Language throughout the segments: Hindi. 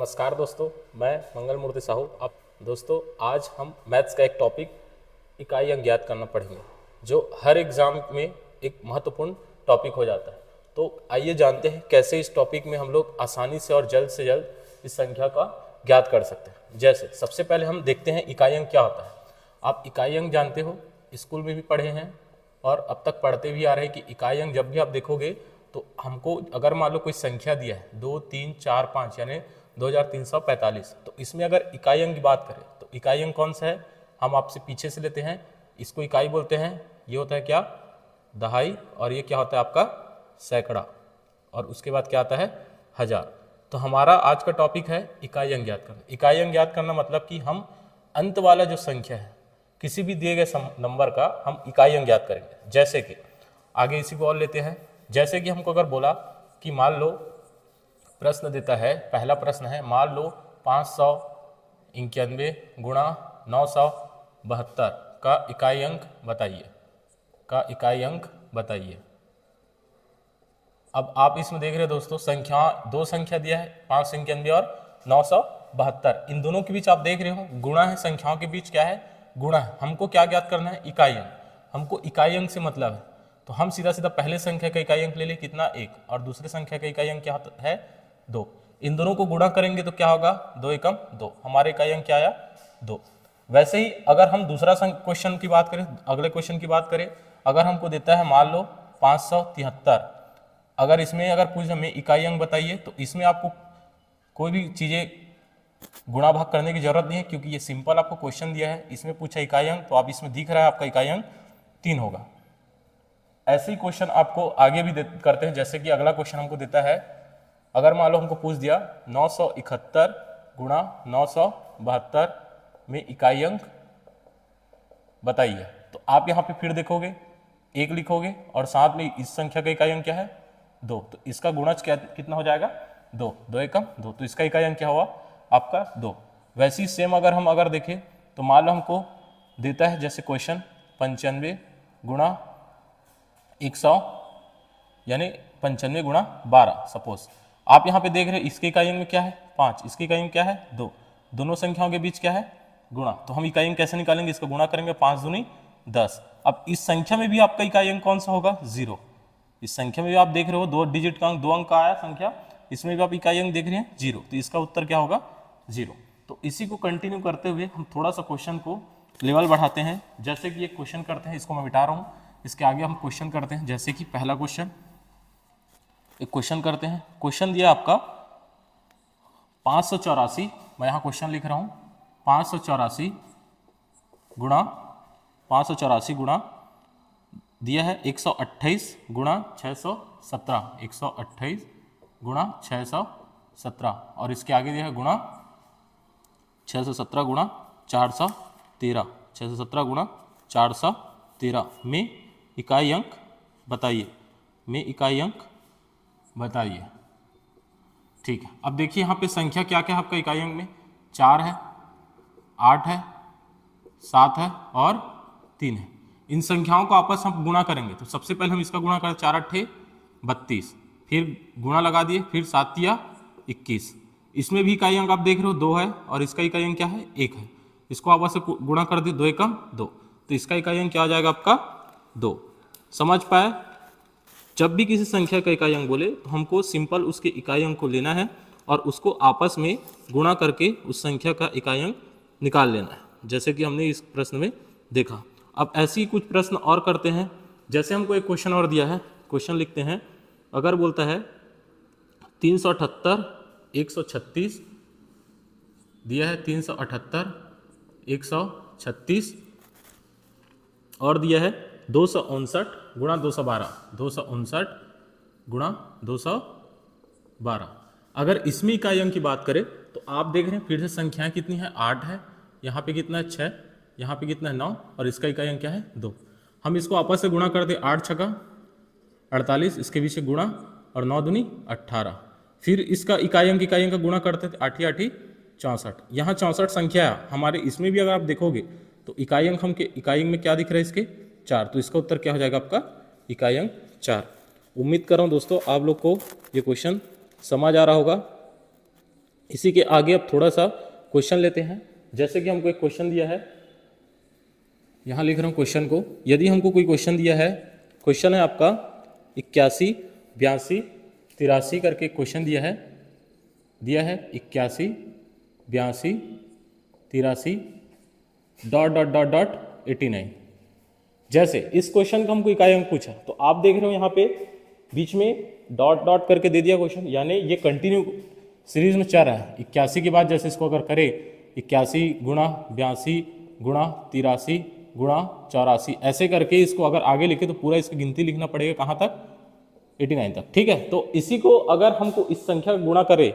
नमस्कार दोस्तों, मैं मंगल मूर्ति साहू। अब दोस्तों आज हम मैथ्स का एक टॉपिक इकाई अंक ज्ञात करना पढ़ेंगे, जो हर एग्जाम में एक महत्वपूर्ण टॉपिक हो जाता है। तो आइए जानते हैं कैसे इस टॉपिक में हम लोग आसानी से और जल्द से जल्द इस संख्या का ज्ञात कर सकते हैं। जैसे सबसे पहले हम देखते हैं इकाई अंक क्या होता है। आप इकाई अंक जानते हो, स्कूल में भी पढ़े हैं और अब तक पढ़ते भी आ रहे हैं कि इकाई अंक जब भी आप देखोगे तो हमको अगर मान लो कोई संख्या दिया है 2, 3, 4, 5 यानी 2345, तो इसमें अगर इकाई अंक की बात करें तो इकाई अंक कौन सा है, हम आपसे पीछे से लेते हैं। इसको इकाई बोलते हैं। ये होता है क्या, दहाई, और ये क्या होता है आपका सैकड़ा, और उसके बाद क्या आता है हजार। तो हमारा आज का टॉपिक है इकाई अंक ज्ञात करना। इकाई अंक ज्ञात करना मतलब कि हम अंत वाला जो संख्या है किसी भी दिए गए नंबर का हम इकाई अंक ज्ञात करेंगे। जैसे कि आगे इसी को और लेते हैं। जैसे कि हमको अगर बोला कि मान लो प्रश्न देता है, पहला प्रश्न है मान लो 591 गुणा 972 का इकाई अंक बताइए, का इकाई अंक बताइए। अब आप इसमें देख रहे हो दोस्तों, संख्या दो संख्या दिया है 591 और 972। इन दोनों के बीच आप देख रहे हो गुणा है, संख्याओं के बीच क्या है, गुणा है। हमको क्या ज्ञात करना है, इकाई अंक। हमको इकाई अंक से मतलब है, तो हम सीधा सीधा पहले संख्या का इकाई अंक ले लें, कितना 1, और दूसरे संख्या का इकाई अंक क्या है 2। इन दोनों को गुणा करेंगे तो क्या होगा, 2 एकम 2, हमारे इकाई अंक क्या आया 2। वैसे ही अगर हम दूसरा क्वेश्चन की बात करें, अगले क्वेश्चन की बात करें, अगर हमको देता है मान लो 573, अगर इसमें अगर पूछ हमें इकाई अंक बताइए, तो इसमें आपको कोई भी चीजें गुणा भाग करने की जरूरत नहीं है, क्योंकि ये सिंपल आपको क्वेश्चन दिया है। इसमें पूछा इकाई अंक, तो आप इसमें दिख रहा है आपका इकाई अंक 3 होगा। ऐसे ही क्वेश्चन आपको आगे भी करते हैं। जैसे कि अगला क्वेश्चन हमको देता है, अगर मान लो हमको पूछ दिया 971 गुणा 972 में इकाई अंक बताइए, तो आप यहाँ पे फिर देखोगे 1 लिखोगे और साथ में इस संख्या का इकाई अंक क्या है 2, तो इसका गुणज क्या कितना हो जाएगा 2, 2 एकम 2, तो इसका इकाई अंक क्या हुआ आपका 2। वैसे ही सेम अगर हम देखें तो मान लो हमको देता है जैसे क्वेश्चन 95 गुणा 100 यानी 95 गुणा 12। सपोज आप यहाँ पे देख रहे हैं इसके इकाई अंक में क्या है 5, इसके इकाई अंक क्या है 2, दोनों संख्याओं के बीच क्या है गुणा। तो हम इकाई अंक कैसे निकालेंगे, इसका गुणा करेंगे, 5 दूनी 10। अब इस संख्या में भी आपका इकाई अंक कौन सा होगा 0। इस संख्या में भी आप देख रहे हो 2 डिजिट का अंक, 2 अंक का आया संख्या, इसमें भी आप इकाई अंक देख रहे हैं 0, तो इसका उत्तर क्या होगा 0। तो इसी को कंटिन्यू करते हुए हम थोड़ा सा क्वेश्चन को लेवल बढ़ाते हैं। जैसे कि एक क्वेश्चन करते हैं, इसको मैं मिटा रहा हूँ, इसके आगे हम क्वेश्चन करते हैं। जैसे कि पहला क्वेश्चन, एक क्वेश्चन करते हैं। क्वेश्चन दिया आपका 584, मैं यहाँ क्वेश्चन लिख रहा हूँ, 584 गुणा दिया है 128 गुणा 617, 128 गुणा 617, और इसके आगे दिया है गुणा 617 गुणा 413, 617 गुणा 413 में इकाई अंक बताइए, में इकाई अंक बताइए। ठीक है, अब देखिए यहाँ पे संख्या क्या क्या है आपका इकाई अंक में, 4 है, 8 है, 7 है और 3 है। इन संख्याओं को आपस में गुणा करेंगे, तो सबसे पहले हम इसका गुणा करें, 4 8 32, फिर गुणा लगा दिए, फिर 7 तिया 21। इसमें भी इकाई अंक आप देख रहे हो 2 है, और इसका इकाई अंक क्या है 1 है। इसको आपस से गुणा कर दिए, 2 एकम 2, तो इसका इकाई अंक क्या आ जाएगा आपका 2। समझ पाए, जब भी किसी संख्या का इकाई अंक बोले तो हमको सिंपल उसके इकाई अंक को लेना है और उसको आपस में गुणा करके उस संख्या का इकाई अंक निकाल लेना है, जैसे कि हमने इस प्रश्न में देखा। अब ऐसे ही कुछ प्रश्न और करते हैं। जैसे हमको एक क्वेश्चन और दिया है, क्वेश्चन लिखते हैं। अगर बोलता है 378 136 दिया है, 378 136, और दिया है 259 गुणा 212, 259 गुणा 212। अगर इसमें इकाई अंक की बात करें तो आप देख रहे हैं फिर से संख्याएं कितनी है, 8 है, यहाँ पे कितना है 6, यहाँ पे कितना है 9, और इसका इकाई अंक क्या है 2। हम इसको आपस से गुणा करते, 8 छका 48, इसके बीच गुणा, और 9 दूनी 18, फिर इसका इकाई अंक का गुणा करते थे, 8 8 64। यहाँ 64 संख्या है हमारे, इसमें भी अगर आप देखोगे तो इकाई अंक हमके इकाई अंक में क्या दिख रहा है इसके 4, तो इसका उत्तर क्या हो जाएगा आपका इकाई अंक 4। उम्मीद कर रहा हूँ दोस्तों आप लोग को ये क्वेश्चन समझ आ रहा होगा। इसी के आगे अब थोड़ा सा क्वेश्चन लेते हैं। जैसे कि हमको एक क्वेश्चन दिया है, यहाँ लिख रहा हूँ क्वेश्चन को। यदि हमको कोई क्वेश्चन दिया है, क्वेश्चन है आपका 81, 82, 83 करके क्वेश्चन दिया है 81, 82, 83 डॉट डॉट डॉट डॉट 89। जैसे इस क्वेश्चन का हमको इकाई अंक पूछा, तो आप देख रहे हो यहाँ पे बीच में डॉट डॉट करके दे दिया क्वेश्चन, यानी ये कंटिन्यू सीरीज में चल रहा है। 81 के बाद जैसे इसको अगर करे 81 गुणा 82 गुणा 83 गुणा 84, ऐसे करके इसको अगर आगे लिखे तो पूरा इसकी गिनती लिखना पड़ेगा कहाँ तक, 89 तक। ठीक है, तो इसी को अगर हमको इस संख्या का गुणा करे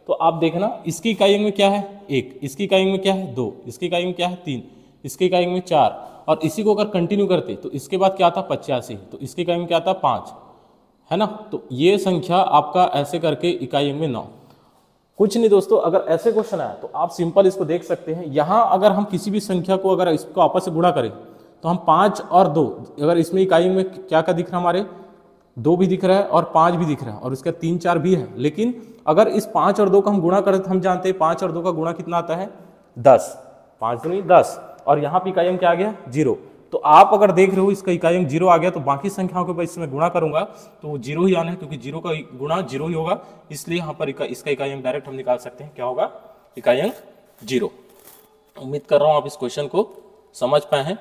तो आप देखना इसकी इकाई अंक में क्या है 1, इसकी इकाई अंक में क्या है 2, इसकी इकाई अंक में क्या है 3, इसकी इकाई अंक में 4, और इसी को अगर कंटिन्यू करते तो इसके बाद क्या था 85, तो इसकी इकाई में क्या था 5, है ना। तो ये संख्या आपका ऐसे करके इकाई अंक में 9। कुछ नहीं दोस्तों, अगर ऐसे क्वेश्चन आया तो आप सिंपल इसको देख सकते हैं। यहाँ अगर हम किसी भी संख्या को अगर इसको आपस से गुणा करें तो हम 5 और 2, अगर इसमें इकाई में क्या क्या दिख रहा है, हमारे 2 भी दिख रहा है और 5 भी दिख रहा है और इसका 3, 4 भी है। लेकिन अगर इस 5 और 2 का हम गुणा करें तो हम जानते हैं 5 और 2 का गुणा कितना आता है 10, 5 दूनी 10, और यहाँ पे इकाई अंक क्या आ गया 0। तो आप अगर देख रहे हो इसका इकाई अंक 0 आ गया, तो बाकी संख्याओं के ऊपर इसमें गुणा करूंगा तो वो 0 ही आना है, क्योंकि 0 का गुणा 0 ही होगा। इसलिए यहाँ पर इसका इकाई अंक डायरेक्ट हम निकाल सकते हैं, क्या होगा इकाई अंक 0। उम्मीद कर रहा हूँ आप इस क्वेश्चन को समझ पाए हैं।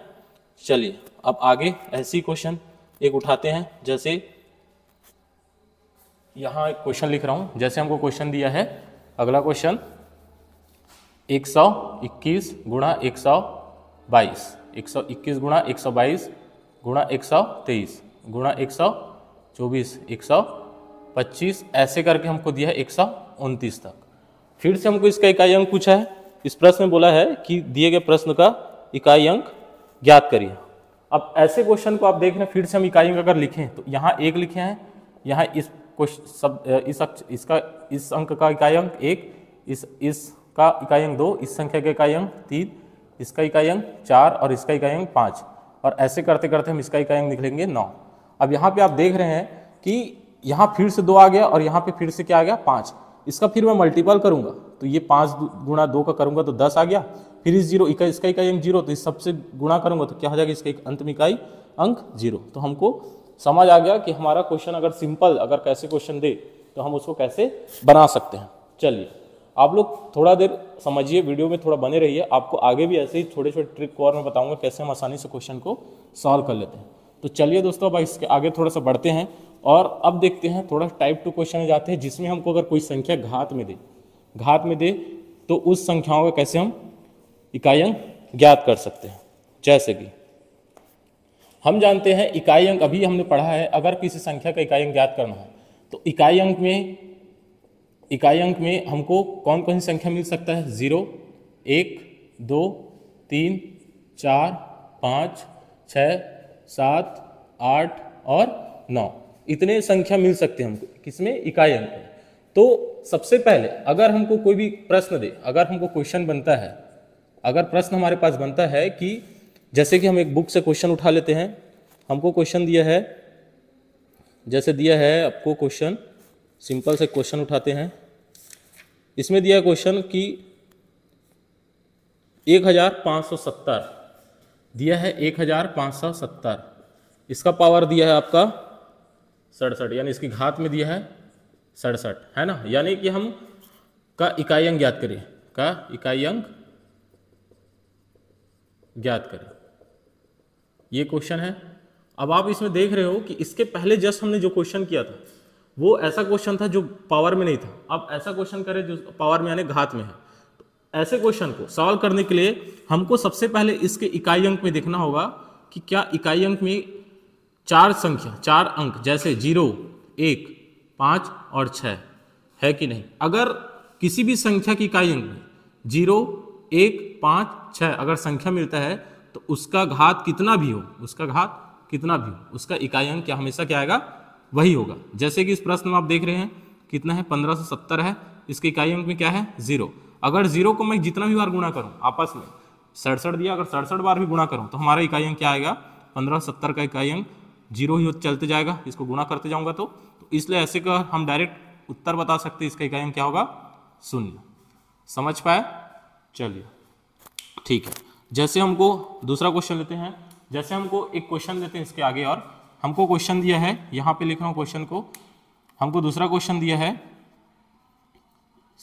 चलिए अब आगे ऐसी क्वेश्चन एक उठाते हैं। जैसे यहाँ एक क्वेश्चन लिख रहा हूँ। जैसे हमको क्वेश्चन दिया है, अगला क्वेश्चन 121 गुणा 122, 121 गुणा 122 गुणा 123 गुणा 124 125, ऐसे करके हमको दिया है 129 तक। फिर से हमको इसका इकाई अंक पूछा है। इस प्रश्न में बोला है कि दिए गए प्रश्न का इकाई अंक ज्ञात करिए। अब ऐसे क्वेश्चन को आप देख रहे हैं, फिर से हम इकाई अंक अगर लिखें तो यहाँ 1 लिखे हैं, यहाँ इस अंक का इकाई अंक 1, इसका इकाई अंक 2, इस संख्या का इकाई अंक 3, इसका इकाई अंक 4 और इसका इकाई अंक 5, और ऐसे करते करते हम इसका इकाई अंक लिख लेंगे 9। अब यहाँ पे आप देख रहे हैं कि यहाँ फिर से 2 आ गया और यहाँ पे फिर से क्या आ गया 5। इसका फिर मैं मल्टीपल करूंगा तो ये 5 गुणा 2 का करूंगा तो 10 आ गया। फिर इस 0 इसका इकाई अंक 0, तो इस सबसे गुणा करूंगा तो क्या हो जाएगा, इसका एक अंत में इकाई अंक 0। तो हमको समझ आ गया कि हमारा क्वेश्चन अगर सिंपल अगर कैसे क्वेश्चन दे तो हम उसको कैसे बना सकते हैं। चलिए आप लोग थोड़ा देर समझिए, वीडियो में थोड़ा बने रहिए, आपको आगे भी ऐसे ही छोटे छोटे ट्रिक और मैं बताऊंगा कैसे हम आसानी से क्वेश्चन को सॉल्व कर लेते हैं। तो चलिए दोस्तों अब इसके आगे थोड़ा सा बढ़ते हैं और अब देखते हैं थोड़ा टाइप 2 क्वेश्चन में जाते हैं, जिसमें हमको अगर कोई संख्या घात में दे तो उस संख्याओं का कैसे हम इकाई अंक ज्ञात कर सकते हैं। जैसे कि हम जानते हैं इकाई अंक, अभी हमने पढ़ा है, अगर किसी संख्या का इकाई अंक ज्ञात करना है तो इकाई अंक में हमको कौन कौन सी संख्या मिल सकता है, 0, 1, 2, 3, 4, 5, 6, 7, 8 और 9, इतने संख्या मिल सकते हैं हमको किसमें, इकाई अंक में। तो सबसे पहले अगर हमको कोई भी प्रश्न दे, अगर हमको क्वेश्चन बनता है, अगर प्रश्न हमारे पास बनता है कि जैसे कि हम एक बुक से क्वेश्चन उठा लेते हैं, हमको क्वेश्चन दिया है, जैसे दिया है आपको क्वेश्चन, सिंपल से क्वेश्चन उठाते हैं। इसमें दिया है क्वेश्चन कि 1570 दिया है, 1570, इसका पावर दिया है आपका 67, यानी इसकी घात में दिया है 67, है ना। यानी कि हम का इकाई अंक ज्ञात करें, का इकाई अंक ज्ञात करें, ये क्वेश्चन है। अब आप इसमें देख रहे हो कि इसके पहले जस्ट हमने जो क्वेश्चन किया था वो ऐसा क्वेश्चन था जो पावर में नहीं था। अब ऐसा क्वेश्चन करें जो पावर में यानी घात में है। तो ऐसे क्वेश्चन को सॉल्व करने के लिए हमको सबसे पहले इसके इकाई अंक में देखना होगा कि क्या इकाई अंक में 4 अंक जैसे 0, 1, 5 और 6 है कि नहीं। अगर किसी भी संख्या की इकाई अंक में 0, 1, 5, 6 अगर संख्या मिलता है तो उसका घात कितना भी हो, उसका इकाई अंक क्या हमेशा क्या आएगा, वही होगा। जैसे कि इस प्रश्न में आप देख रहे हैं कितना है, 1570 है, इसके इकाई अंक में क्या है 0। अगर 0 को मैं जितना भी बार गुणा करूं आपस में 67 दिया, अगर 67 बार भी गुणा करूं तो हमारा इकाई अंक क्या आएगा, 1570 का इकाई अंक 0 ही चलते जाएगा, इसको गुणा करते जाऊंगा तो इसलिए ऐसे का हम डायरेक्ट उत्तर बता सकते हैं, इसका इकाई अंक क्या होगा 0। समझ पाए? चलिए ठीक है। जैसे हमको दूसरा क्वेश्चन लेते हैं, जैसे हमको एक क्वेश्चन देते हैं इसके आगे, और हमको क्वेश्चन दिया है, यहाँ पे लिख रहा हूँ क्वेश्चन को, हमको दूसरा क्वेश्चन दिया है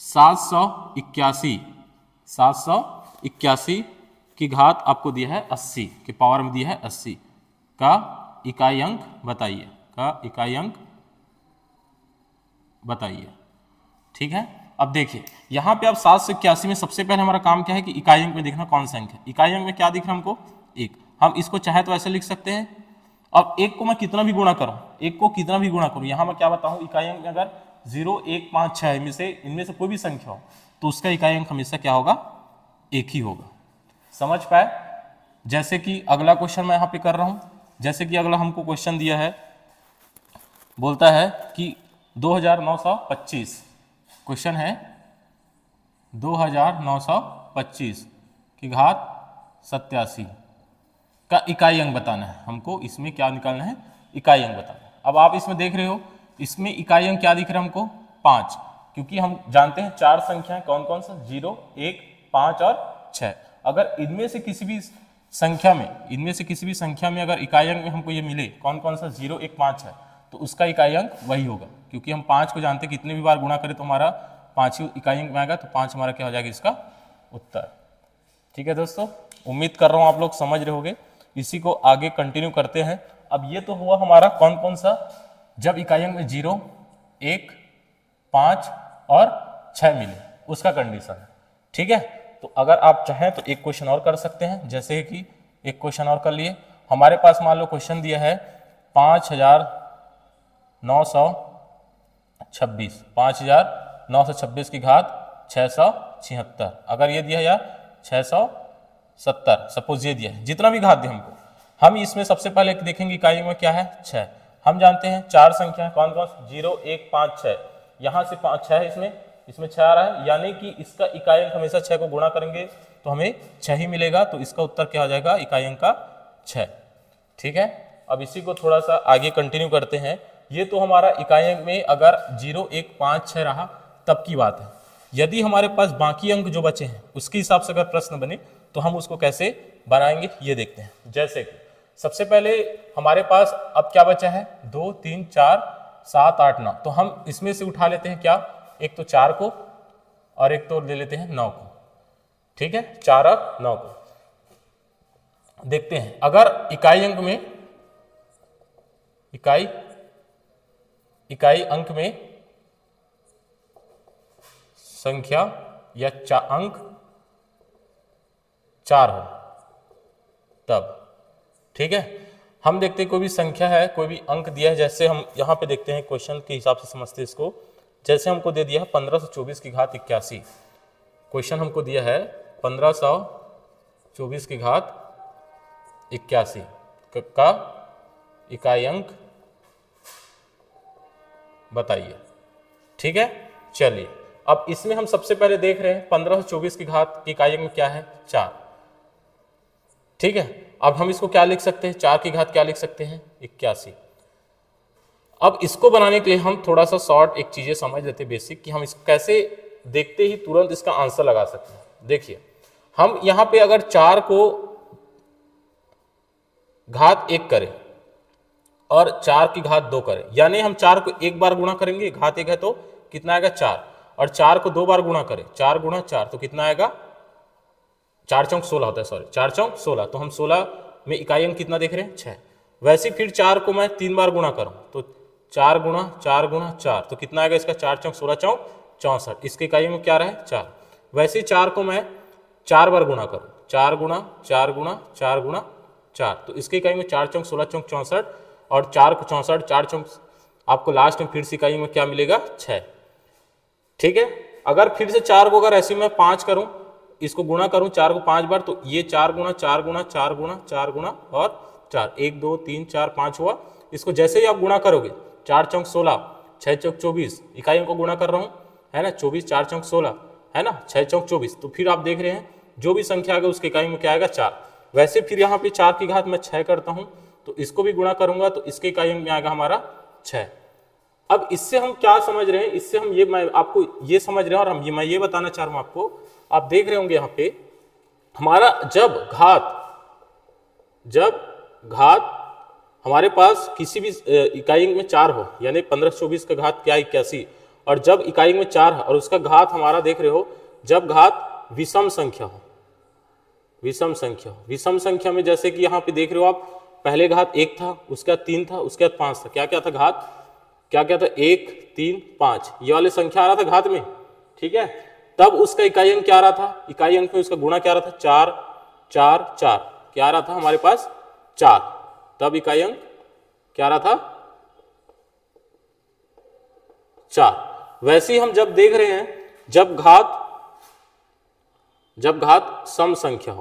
781 की घात आपको दिया है 80 के पावर में दिया है 80 का इकाई अंक बताइए, का इकाई अंक बताइए। ठीक है, अब देखिए यहाँ पे अब 781 में सबसे पहले हमारा काम क्या है कि इकाई अंक में देखना कौन सा अंक है। इकाई अंक में क्या दिख रहा है हमको? एक। हम इसको चाहे तो ऐसे लिख सकते हैं, अब एक को मैं कितना भी गुणा करूं, एक को कितना भी गुणा करूं, यहां मैं क्या बताऊं, इकाई अंक में अगर 0, 1, 5, 6 इनमें से कोई भी संख्या हो तो उसका इकाई अंक हमेशा क्या होगा? एक ही होगा। समझ पाए? जैसे कि अगला क्वेश्चन मैं यहां पे कर रहा हूं, जैसे कि अगला हमको क्वेश्चन दिया है, बोलता है कि 2925, क्वेश्चन है 2925 की घात 87 का इकाई अंक बताना है। हमको इसमें क्या निकालना है? इकाई अंक बताना है। अब आप इसमें देख रहे हो, इसमें इकाई अंक क्या दिख रहा है हमको? 5, क्योंकि हम जानते हैं चार संख्याएं कौन कौन सा, 0, 1, 5 और 6। अगर इनमें से किसी भी संख्या में अगर इकाई अंक में हमको ये मिले कौन कौन सा, 0, 1, 5 है, तो उसका इकाई अंक वही होगा, क्योंकि हम 5 को जानते हैं कितने भी बार गुणा करें तो हमारा 5 ही इकाई अंक में आएगा, तो 5 हमारा क्या हो जाएगा इसका उत्तर। ठीक है दोस्तों, उम्मीद कर रहा हूं आप लोग समझ रहे होंगे। इसी को आगे कंटिन्यू करते हैं। अब ये तो हुआ हमारा कौन कौन सा, जब इकाई अंक में 0, 1, 5 और 6 मिले उसका कंडीशन है। ठीक है, तो अगर आप चाहें तो एक क्वेश्चन और कर सकते हैं, जैसे कि एक क्वेश्चन और कर लिए। हमारे पास मान लो क्वेश्चन दिया है 5926 की घात 676। अगर ये दिया या 670, सपोज ये दिया है, जितना भी घात दिया हमको, हम इसमें सबसे पहले देखेंगे इकाई में क्या है, 6। हम जानते हैं चार संख्या कौन कौन, 0, 1, 5, 6, यहाँ से 5, 6 है, इसमें 6 आ रहा है, यानी कि इसका इकाई अंक हमेशा 6 को गुणा करेंगे तो हमें 6 ही मिलेगा, तो इसका उत्तर क्या हो जाएगा? इकाई अंक का 6। ठीक है, अब इसी को थोड़ा सा आगे कंटिन्यू करते हैं। ये तो हमारा इकाई अंक में अगर 0, 1, 5, 6 रहा तब की बात है। यदि हमारे पास बाकी अंक जो बचे हैं उसके हिसाब से अगर प्रश्न बने तो हम उसको कैसे बनाएंगे ये देखते हैं। जैसे कि सबसे पहले हमारे पास अब क्या बचा है, 2, 3, 4, 7, 8, 9, तो हम इसमें से उठा लेते हैं क्या, एक तो 4 को और एक तो ले लेते हैं 9 को। ठीक है, 4 और 9 को देखते हैं। अगर इकाई अंक में इकाई अंक में संख्या या अंक 4 हो तब, ठीक है, हम देखते हैं कोई भी संख्या है, कोई भी अंक दिया है, जैसे हम यहाँ पे देखते हैं क्वेश्चन के हिसाब से समझते हैं इसको। जैसे हमको दे दिया है 1524 की घात 81, क्वेश्चन हमको दिया है 1524 की घात 81 का इकाई अंक बताइए। ठीक है, चलिए अब इसमें हम सबसे पहले देख रहे हैं 1524 की घात की इकाई अंक क्या है, 4। ठीक है, अब हम इसको क्या लिख सकते हैं, 4 की घात क्या लिख सकते हैं, 81। अब इसको बनाने के लिए हम थोड़ा सा शॉर्ट एक चीजें समझ लेते हैं बेसिक, कि हम इसको कैसे देखते ही तुरंत इसका आंसर लगा सकते हैं। देखिए, हम यहां पे अगर 4 को घात 1 करें और 4 की घात 2 करें, यानी हम 4 को एक बार गुणा करेंगे, घात 1 है तो कितना आएगा 4, और 4 को 2 बार गुणा करें, 4 गुणा 4 तो कितना आएगा, 4 चौक 16 होता है, सॉरी 4 चौक 16, तो हम 16 में इकाई अंक कितना देख रहे हैं, 6। वैसे फिर 4 को मैं 3 बार गुणा करूं तो 4 गुणा 4 गुणा 4 तो कितना आएगा इसका, 4 चौक 16 चौक 64, इसके इकाई अंक क्या रहा 4। वैसे 4 को मैं 4 बार गुणा करूं, 4 गुणा 4 गुणा 4 गुणा 4 तो इसके इकाई में 4 चौक 16 चौक 64, और 4 को 64, 4 चौक आपको लास्ट में फिर से इकाई में क्या मिलेगा, 6। ठीक है, अगर फिर से 4 को अगर ऐसे मैं 5 करूं, इसको गुणा करूं 4 को 5 बार, तो ये 4 गुणा 4 गुणा 4 गुणा 4 गुणा और 4, 1 2 3 4 5 हुआ। इसको जैसे ही आप गुणा करोगे, 4 चौक 16, 6 चौक 24, इकाइयों को गुणा कर रहा हूं, है ना, 24, 4 चौक 16, है ना, 6 चौक 24, तो फिर आप देख रहे हैं जो भी संख्या आएगा उसके इकाई में क्या आएगा, 4। वैसे फिर यहाँ पे 4 की घात मैं 6 करता हूँ, तो इसको भी गुणा करूंगा तो इसके इकाई में आएगा हमारा 6। अब इससे हम क्या समझ रहे हैं, इससे हम ये, मैं आपको ये समझ रहे हैं और हम ये, मैं ये बताना चाह रहा हूं आपको, आप देख रहे होंगे यहां पे हमारा जब घात हमारे पास किसी भी इकाई अंक में 4 हो, यानी 1524 का घात क्या 81, और जब इकाई अंक में 4 है और उसका घात हमारा देख रहे हो, जब घात विषम संख्या हो, विषम संख्या में जैसे कि यहाँ पे देख रहे हो आप, पहले घात 1 था, उसके बाद 3 था, उसके बाद 5 था, क्या क्या था घात, क्या क्या था, 1 3 5, ये वाले संख्या आ रहा था घात में, ठीक है। तब उसका इकाई अंक क्या आ रहा था, इकाई अंक में उसका गुणा क्या आ रहा था, 4 4 4, क्या आ रहा था हमारे पास 4, तब इकाई अंक क्या आ रहा था 4। वैसे ही हम जब देख रहे हैं, जब घात सम संख्या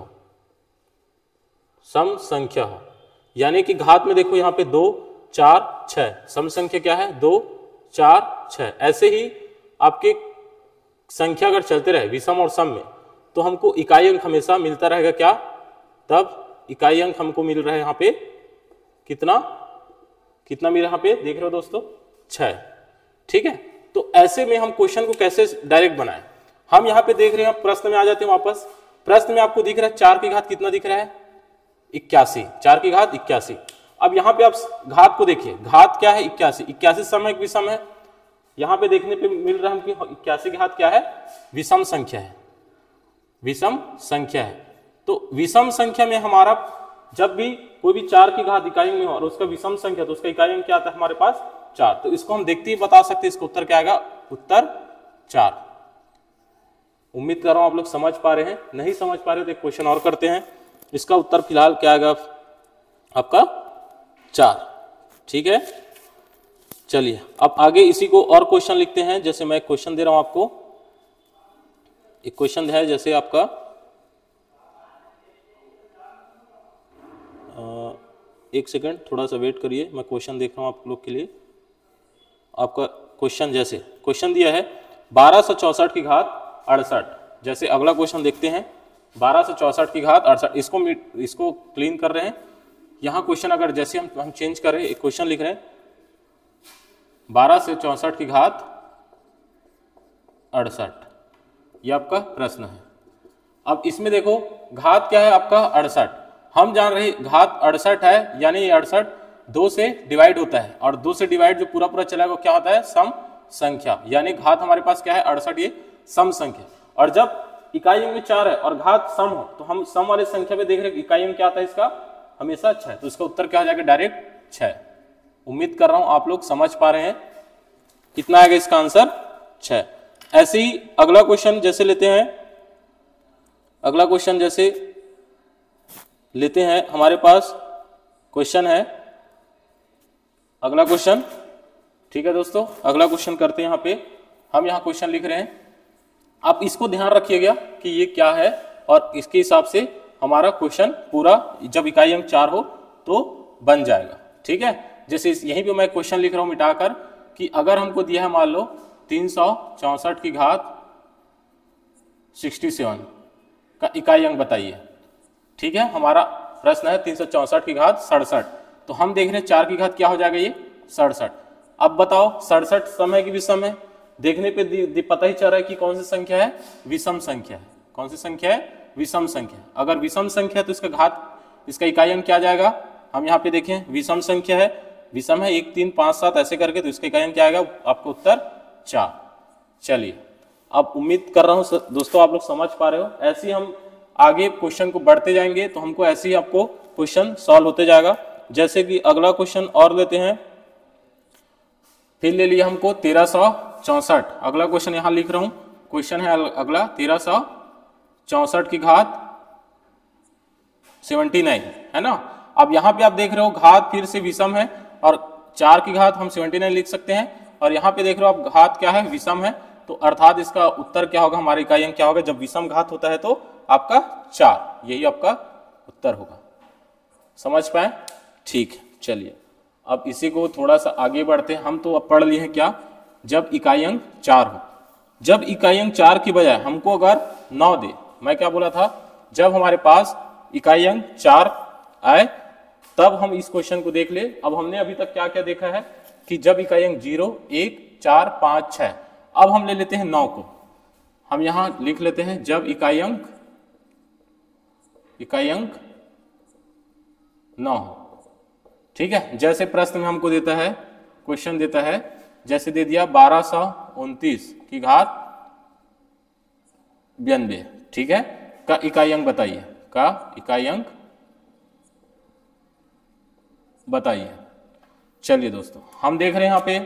हो, यानी कि घात में देखो यहां पे 2 4 6, सम संख्या क्या है 2 4 6, ऐसे ही आपके संख्या अगर चलते रहे विषम और सम में, तो हमको इकाई अंक हमेशा मिलता रहेगा क्या, तब इकाई अंक हमको मिल रहा है यहां पे कितना मिल रहा है, यहाँ पे देख रहे हो दोस्तों 6, ठीक है। तो ऐसे में हम क्वेश्चन को कैसे डायरेक्ट बनाएं, हम यहाँ पे देख रहे हैं, प्रश्न में आ जाते हैं वापस। प्रश्न में आपको दिख रहा है 4 की घात कितना दिख रहा है 81, 4 की घात 81। अब यहाँ पे आप घात को देखिए, घात क्या है 81, 81 सम है विषम है, यहाँ पे देखने पे मिल रहा है कि 81 की घात क्या है, विषम संख्या है, विषम संख्या है। तो विषम संख्या में हमारा जब भी कोई भी 4 की घात इकाई में हो और उसका विषम संख्या, तो उसका इकाई अंक क्या आता है हमारे पास 4, तो इसको हम देखते ही बता सकते हैं इसका उत्तर क्या आएगा, उत्तर 4। उम्मीद कर रहा हूं आप लोग समझ पा रहे हैं, नहीं समझ पा रहे तो एक क्वेश्चन और करते हैं, इसका उत्तर फिलहाल क्या आएगा आपका 4, ठीक है। चलिए अब आगे इसी को और क्वेश्चन लिखते हैं, जैसे मैं क्वेश्चन दे रहा हूं आपको, एक क्वेश्चन है जैसे आपका एक सेकंड थोड़ा सा वेट करिए, मैं क्वेश्चन देख रहा हूं आप लोग के लिए। आपका क्वेश्चन जैसे क्वेश्चन दिया है 1264 की घात 68, जैसे अगला क्वेश्चन देखते हैं 1264 की घात 68, इसको क्लीन कर रहे हैं। यहाँ क्वेश्चन अगर जैसे हम चेंज कर रहे हैं, एक क्वेश्चन लिख रहे हैं 1264 की घात 68, ये आपका प्रश्न है। अब इसमें देखो घात क्या है आपका 68, हम जान रहे घात 68 है, यानी ये 68 2 से डिवाइड होता है, और 2 से डिवाइड जो पूरा चला वो क्या होता है सम संख्या, यानी घात हमारे पास क्या है 68, ये सम संख्या। और जब इकाई अंक में 4 है और घात सम हो, तो हम सम वाले संख्या पे देख रहे हैं इकाई अंक क्या आता है इसका हमेशा 6, तो इसका उत्तर क्या हो जाएगा डायरेक्ट 6। उम्मीद कर रहा हूं आप लोग समझ पा रहे हैं, कितना आएगा इसका आंसर 6। ऐसे ही अगला क्वेश्चन जैसे लेते हैं, अगला क्वेश्चन जैसे लेते हैं, हमारे पास क्वेश्चन है अगला क्वेश्चन, ठीक है दोस्तों। अगला क्वेश्चन करते हैं, यहाँ पे हम यहाँ क्वेश्चन लिख रहे हैं, आप इसको ध्यान रखिएगा कि ये क्या है, और इसके हिसाब से हमारा क्वेश्चन पूरा जब इकाई अंक 4 हो तो बन जाएगा, ठीक है। जैसे यहीं पे मैं क्वेश्चन लिख रहा हूं मिटाकर कि अगर हमको दिया है मान लो 364 की घात 67 का इकाई अंक बताइए, ठीक है। हमारा प्रश्न है 364 की घात 67, तो हम देख रहे हैं 4 की घात क्या हो जाएगा ये 67। अब बताओ 67 सम है कि विषम है, देखने पे पता ही चल रहा है कि कौन सी संख्या है, विषम संख्या है। कौन सी संख्या है, विषम संख्या। अगर विषम संख्या है तो इसका घात, इसका इकाई अंक क्या आ जाएगा, हम यहाँ पे देखें विषम संख्या है, विषम है 1 3 5 7 ऐसे करके, तो इसका इकाई अंक क्या आएगा आपका उत्तर 4। चलिए अब उम्मीद कर रहा हूं दोस्तों आप लोग समझ पा रहे हो। ऐसे ही हम आगे क्वेश्चन को बढ़ते जाएंगे तो हमको ऐसे ही आपको क्वेश्चन सॉल्व होते जाएगा। जैसे कि अगला क्वेश्चन और लेते हैं, फिर ले लिया हमको 1364, अगला क्वेश्चन यहां लिख रहा हूं, क्वेश्चन है अगला 1364 की घात 79, है ना। अब यहां पे आप देख रहे हो घात फिर से विषम है, और 4 की घात हम 79 लिख सकते हैं, और यहाँ पे देख रहे हो आप घात क्या है विषम है, तो अर्थात इसका उत्तर क्या होगा, हमारी इकाई अंक क्या होगा, जब विषम घात होता है तो आपका 4, यही आपका उत्तर होगा। समझ पाए, ठीक है। चलिए अब इसी को थोड़ा सा आगे बढ़ते हैं, हम तो अब पढ़ लिए हैं क्या, जब इकाई अंक 4 हो, जब इकाई अंक 4 की बजाय हमको अगर 9 दे, मैं क्या बोला था, जब हमारे पास इकाई अंक 4 आए तब हम इस क्वेश्चन को देख ले। अब हमने अभी तक क्या क्या देखा है, कि जब इकाई अंक 0, 1, 4, 5, 6। अब हम ले लेते हैं 9 को, हम यहां लिख लेते हैं जब इकाई अंक 9 हो। ठीक है, जैसे प्रश्न में हमको देता है, क्वेश्चन देता है, जैसे दे दिया 1229 की घात 92, ठीक है, का इकाई अंक बताइए, का इकाई अंक बताइए। चलिए दोस्तों, हम देख रहे हैं यहाँ पे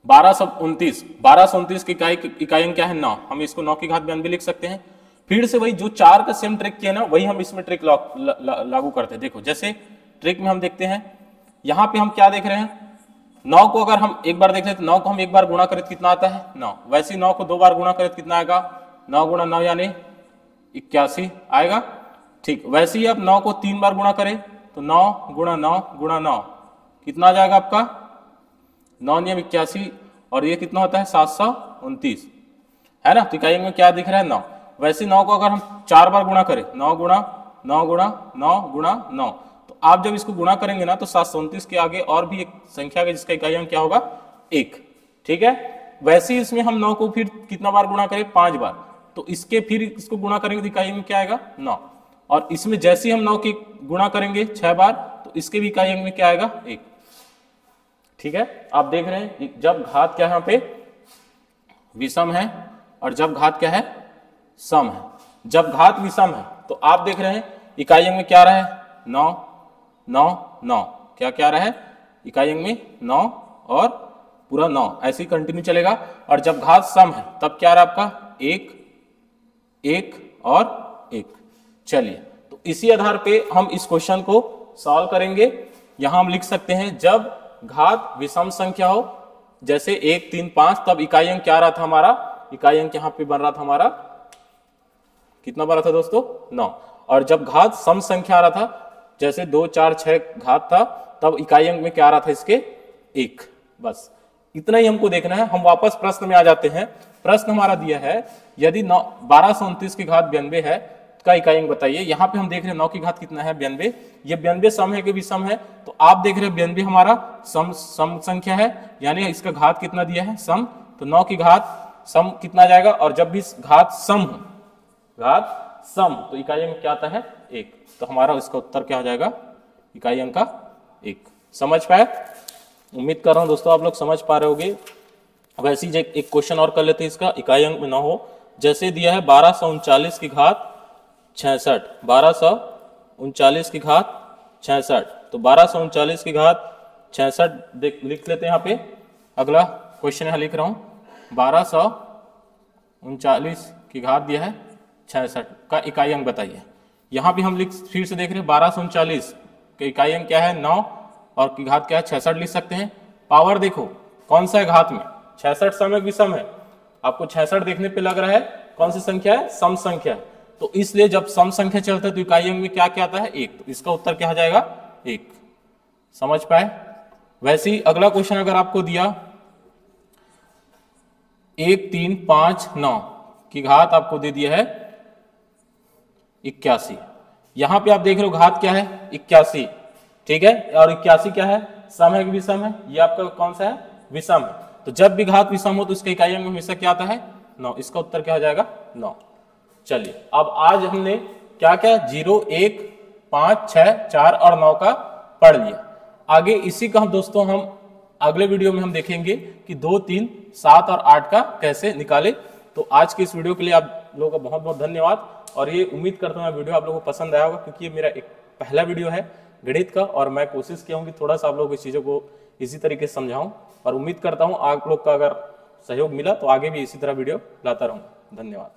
1229 की इकाई अंक क्या है 9, हम इसको 9 की घात 92 लिख सकते हैं। फिर से वही जो 4 का सेम ट्रिक किया ना, वही हम इसमें ट्रिक लागू करते हैं। देखो जैसे ट्रिक में हम देखते हैं, यहां पे हम क्या देख रहे हैं, 9 को अगर हम एक बार देख लेते, 9 को हम एक बार गुणा करें तो कितना आता है 9, वैसे ही 9 को 2 बार गुणा करें तो कितना आएगा, 9 गुणा 9 यानी 81 आएगा। ठीक, वैसे ही आप 9 को 3 बार गुणा करें तो 9 गुणा 9 गुणा 9 कितना आ जाएगा आपका 9 नियम 81, और ये कितना होता है 729, है ना। तो इकाई में क्या दिख रहा है 9। वैसे 9 को अगर हम 4 बार गुणा करें, 9 गुणा 9 गुणा 9 गुणा 9, तो आप जब इसको गुणा करेंगे ना तो 729 के आगे और भी एक संख्या है जिसका इकाई अंक क्या होगा 1। ठीक है, वैसे ही इसमें हम 9 को फिर कितना बार गुणा करें 5 बार, तो इसके फिर इसको गुणा करेंगे तो इकाई अंक क्या आएगा 9, और इसमें जैसे ही हम 9 की गुणा करेंगे 6 बार तो इसके भी इकाई अंक में क्या आएगा 1। ठीक है, आप देख रहे हैं जब घात क्या है यहाँ पे विषम है और जब घात क्या है सम है। जब घात विषम है तो आप देख रहे हैं इकाई अंक में क्या रहा है 9 9 9, क्या क्या रहा है इकाई अंक में 9 और पूरा 9, ऐसे ही कंटिन्यू चलेगा। और जब घात सम है तब क्या रहा आपका 1 1 और 1। चलिए, तो इसी आधार पे हम इस क्वेश्चन को सॉल्व करेंगे। यहां हम लिख सकते हैं जब घात विषम संख्या हो, जैसे 1 3 5, तब इकाई अंक क्या रहा था हमारा, इकाई अंक यहां पे बन रहा था हमारा कितना बन रहा था दोस्तों 9। और जब घात सम संख्या आ रहा था, जैसे 2 4 6 घात था, तब इकाई अंक में क्या आ रहा था इसके 1। बस इतना ही हमको देखना है। हम वापस प्रश्न में आ जाते हैं। प्रश्न हमारा दिया है यदि 1229 की घात 92 है का इकाई अंक बताइए। यहाँ पे हम देख रहे हैं 9 की घात कितना है 92, ये 92 सम है कि विषम है, तो आप देख रहे हैं 92 हमारा सम संख्या है, यानी इसका घात कितना दिया है सम, तो 9 की घात सम कितना जाएगा, और जब भी घात सम हो, घात सम, तो इकाई अंक क्या आता है 1, तो हमारा इसका उत्तर क्या हो जाएगा इकाई अंक का 1। समझ पाए? उम्मीद कर रहा हूं दोस्तों आप लोग समझ पा रहे होंगे। वैसे ही एक क्वेश्चन और कर लेते हैं, इसका इकाई अंक में ना हो, जैसे दिया है 1239 की घात 66, 1239 की घात 66, तो 1239 की घात 66 लिख लेते हैं। यहाँ पे अगला क्वेश्चन यहाँ लिख रहा हूं 1239 की घात दिया है 66 का इकाई अंक बताइए। यहाँ पे हम फिर से देख रहे हैं 1239 का इकाई अंक क्या है 9 और की घात क्या है 66 लिख सकते हैं। पावर देखो कौन सा है घात में, 66 सम है विषम है, आपको 66 देखने पे लग रहा है कौन सी संख्या है सम संख्या है, तो इसलिए जब सम संख्या चलता है तो इकाई अंक में क्या क्या आता है 1, तो इसका उत्तर क्या हो जाएगा 1। समझ पाए? वैसे ही अगला क्वेश्चन अगर आपको दिया 1 3 5 9 की घात आपको दे दिया है 81, यहां पे आप देख रहे हो घात क्या है 81, ठीक है, और 81 क्या है सम है कि विषम है, ये आपका कौन सा है विषम है, तो जब भी घात विषम हो तो इसके इकाई अंक में हमेशा क्या आता है 9, इसका उत्तर क्या हो जाएगा 9। चलिए, अब आज हमने क्या क्या 0 1 5 6 4 और 9 का पढ़ लिया। आगे इसी का हम दोस्तों हम अगले वीडियो में हम देखेंगे कि 2 3 7 और 8 का कैसे निकाले। तो आज के इस वीडियो के लिए आप लोगों का बहुत बहुत धन्यवाद, और ये उम्मीद करता हूँ वीडियो आप लोगों को पसंद आया होगा, क्योंकि ये मेरा एक पहला वीडियो है गणित का, और मैं कोशिश किया हूँ कि थोड़ा सा आप लोगों को इस चीज़ों को इसी तरीके से समझाऊं, और उम्मीद करता हूँ आप लोग का अगर सहयोग मिला तो आगे भी इसी तरह वीडियो लाता रहूँगा। धन्यवाद।